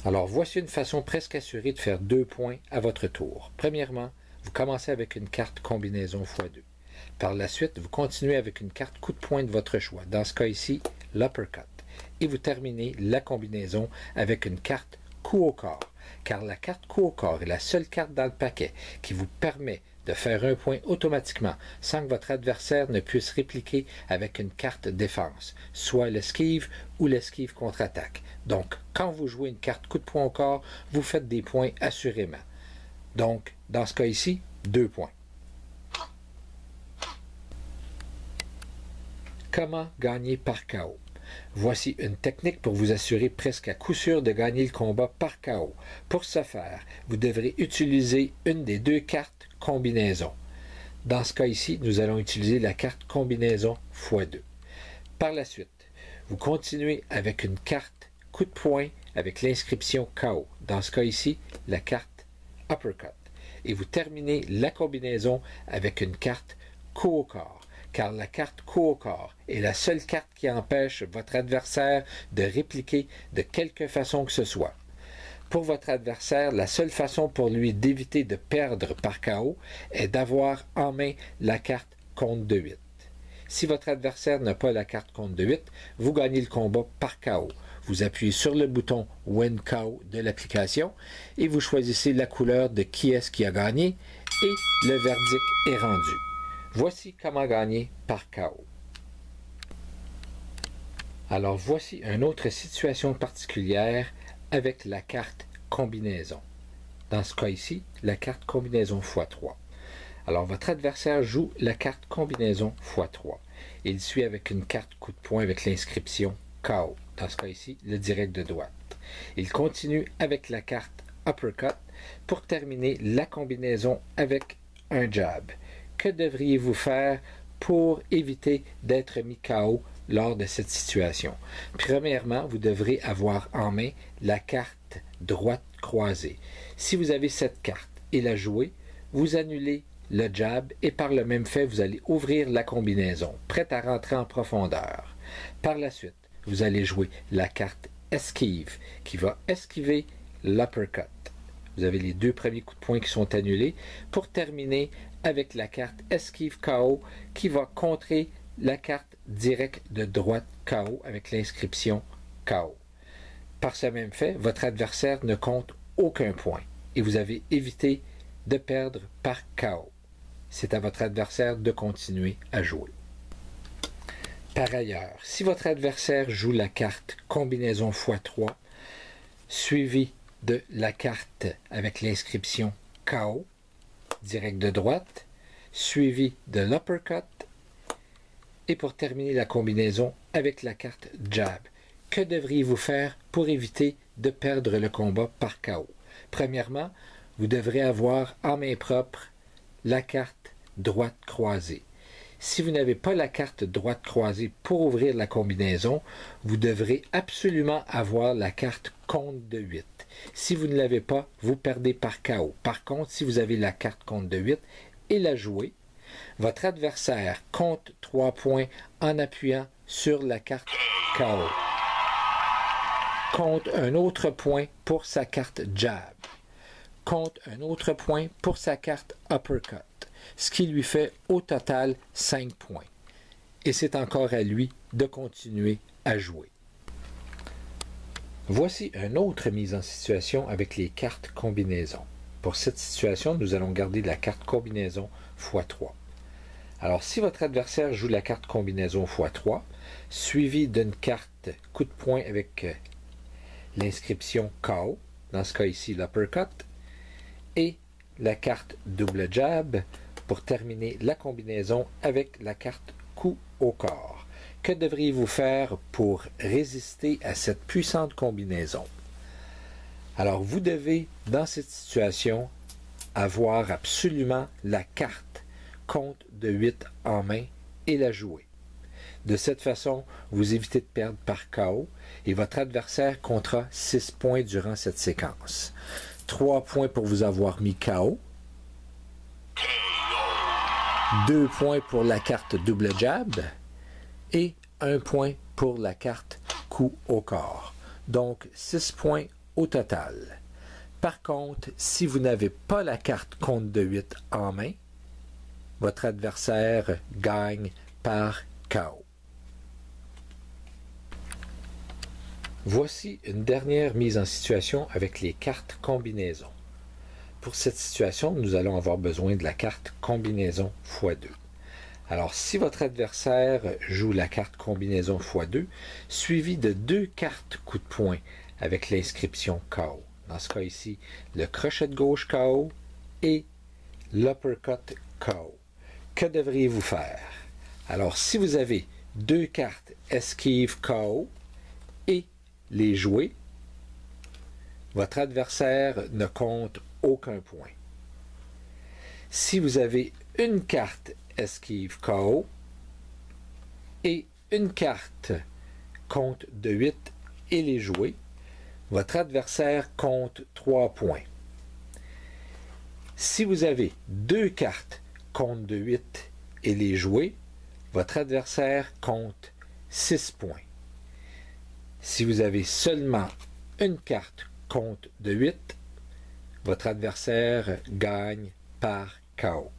Alors, voici une façon presque assurée de faire 2 points à votre tour. Premièrement, vous commencez avec une carte combinaison x2. Par la suite, vous continuez avec une carte coup de poing de votre choix. Dans ce cas ici, l'uppercut. Et vous terminez la combinaison avec une carte coup au corps. Car la carte coup au corps est la seule carte dans le paquet qui vous permet de faire un point automatiquement sans que votre adversaire ne puisse répliquer avec une carte défense, soit l'esquive ou l'esquive contre-attaque. Donc, quand vous jouez une carte coup de poing au corps, vous faites des points assurément. Donc, dans ce cas ici, 2 points. Comment gagner par KO? Voici une technique pour vous assurer presque à coup sûr de gagner le combat par KO. Pour ce faire, vous devrez utiliser une des 2 cartes combinaison. Dans ce cas ici, nous allons utiliser la carte combinaison x2. Par la suite, vous continuez avec une carte coup de poing avec l'inscription KO. Dans ce cas ici, la carte uppercut. Et vous terminez la combinaison avec une carte coup au corps. Car la carte coup au corps est la seule carte qui empêche votre adversaire de répliquer de quelque façon que ce soit. Pour votre adversaire, la seule façon pour lui d'éviter de perdre par KO est d'avoir en main la carte compte de 8. Si votre adversaire n'a pas la carte compte de 8, vous gagnez le combat par KO. Vous appuyez sur le bouton Win KO de l'application et vous choisissez la couleur de qui est-ce qui a gagné et le verdict est rendu. Voici comment gagner par KO. Alors voici une autre situation particulière avec la carte combinaison. Dans ce cas ici, la carte combinaison x3. Alors votre adversaire joue la carte combinaison x3. Il suit avec une carte coup de poing avec l'inscription KO. Dans ce cas ici, le direct de droite. Il continue avec la carte uppercut pour terminer la combinaison avec un jab. Que devriez-vous faire pour éviter d'être mis KO lors de cette situation? Premièrement, vous devrez avoir en main la carte droite croisée. Si vous avez cette carte et la jouez, vous annulez le jab et par le même fait, vous allez ouvrir la combinaison, prête à rentrer en profondeur. Par la suite, vous allez jouer la carte esquive qui va esquiver l'uppercut. Vous avez les 2 premiers coups de poing qui sont annulés pour terminer avec la carte esquive KO qui va contrer la carte directe de droite KO avec l'inscription KO. Par ce même fait, votre adversaire ne compte aucun point et vous avez évité de perdre par KO. C'est à votre adversaire de continuer à jouer. Par ailleurs, si votre adversaire joue la carte combinaison x3 suivie de la carte avec l'inscription KO, direct de droite, suivi de l'uppercut, et pour terminer la combinaison avec la carte jab. Que devriez-vous faire pour éviter de perdre le combat par KO? Premièrement, vous devrez avoir en main propre la carte droite croisée. Si vous n'avez pas la carte droite croisée pour ouvrir la combinaison, vous devrez absolument avoir la carte compte de 8. Si vous ne l'avez pas, vous perdez par KO. Par contre, si vous avez la carte compte de 8 et la jouez, votre adversaire compte 3 points en appuyant sur la carte KO. Compte un autre point pour sa carte jab. Compte un autre point pour sa carte uppercut, ce qui lui fait au total 5 points. Et c'est encore à lui de continuer à jouer. Voici une autre mise en situation avec les cartes combinaison. Pour cette situation, nous allons garder la carte combinaison x3. Alors, si votre adversaire joue la carte combinaison x3, suivie d'une carte coup de poing avec l'inscription KO, dans ce cas ici l'uppercut, et la carte double jab pour terminer la combinaison avec la carte coup au corps. Que devriez-vous faire pour résister à cette puissante combinaison? Alors, vous devez, dans cette situation, avoir absolument la carte compte de 8 en main et la jouer. De cette façon, vous évitez de perdre par KO et votre adversaire comptera 6 points durant cette séquence. 3 points pour vous avoir mis KO. 2 points pour la carte double jab et 1 point pour la carte coup au corps. Donc 6 points au total. Par contre, si vous n'avez pas la carte compte de 8 en main, votre adversaire gagne par KO. Voici une dernière mise en situation avec les cartes combinaison. Pour cette situation, nous allons avoir besoin de la carte combinaison x2. Alors, si votre adversaire joue la carte combinaison x2, suivie de 2 cartes coup de poing avec l'inscription KO. Dans ce cas ici, le crochet de gauche KO et l'uppercut KO. Que devriez-vous faire? Alors, si vous avez 2 cartes esquive KO et les jouer, votre adversaire ne compte aucun point. Si vous avez une carte esquive KO et une carte compte de 8 et les jouer, votre adversaire compte 3 points. Si vous avez 2 cartes compte de 8 et les jouer, votre adversaire compte 6 points. Si vous avez seulement une carte compte de 8, votre adversaire gagne par KO.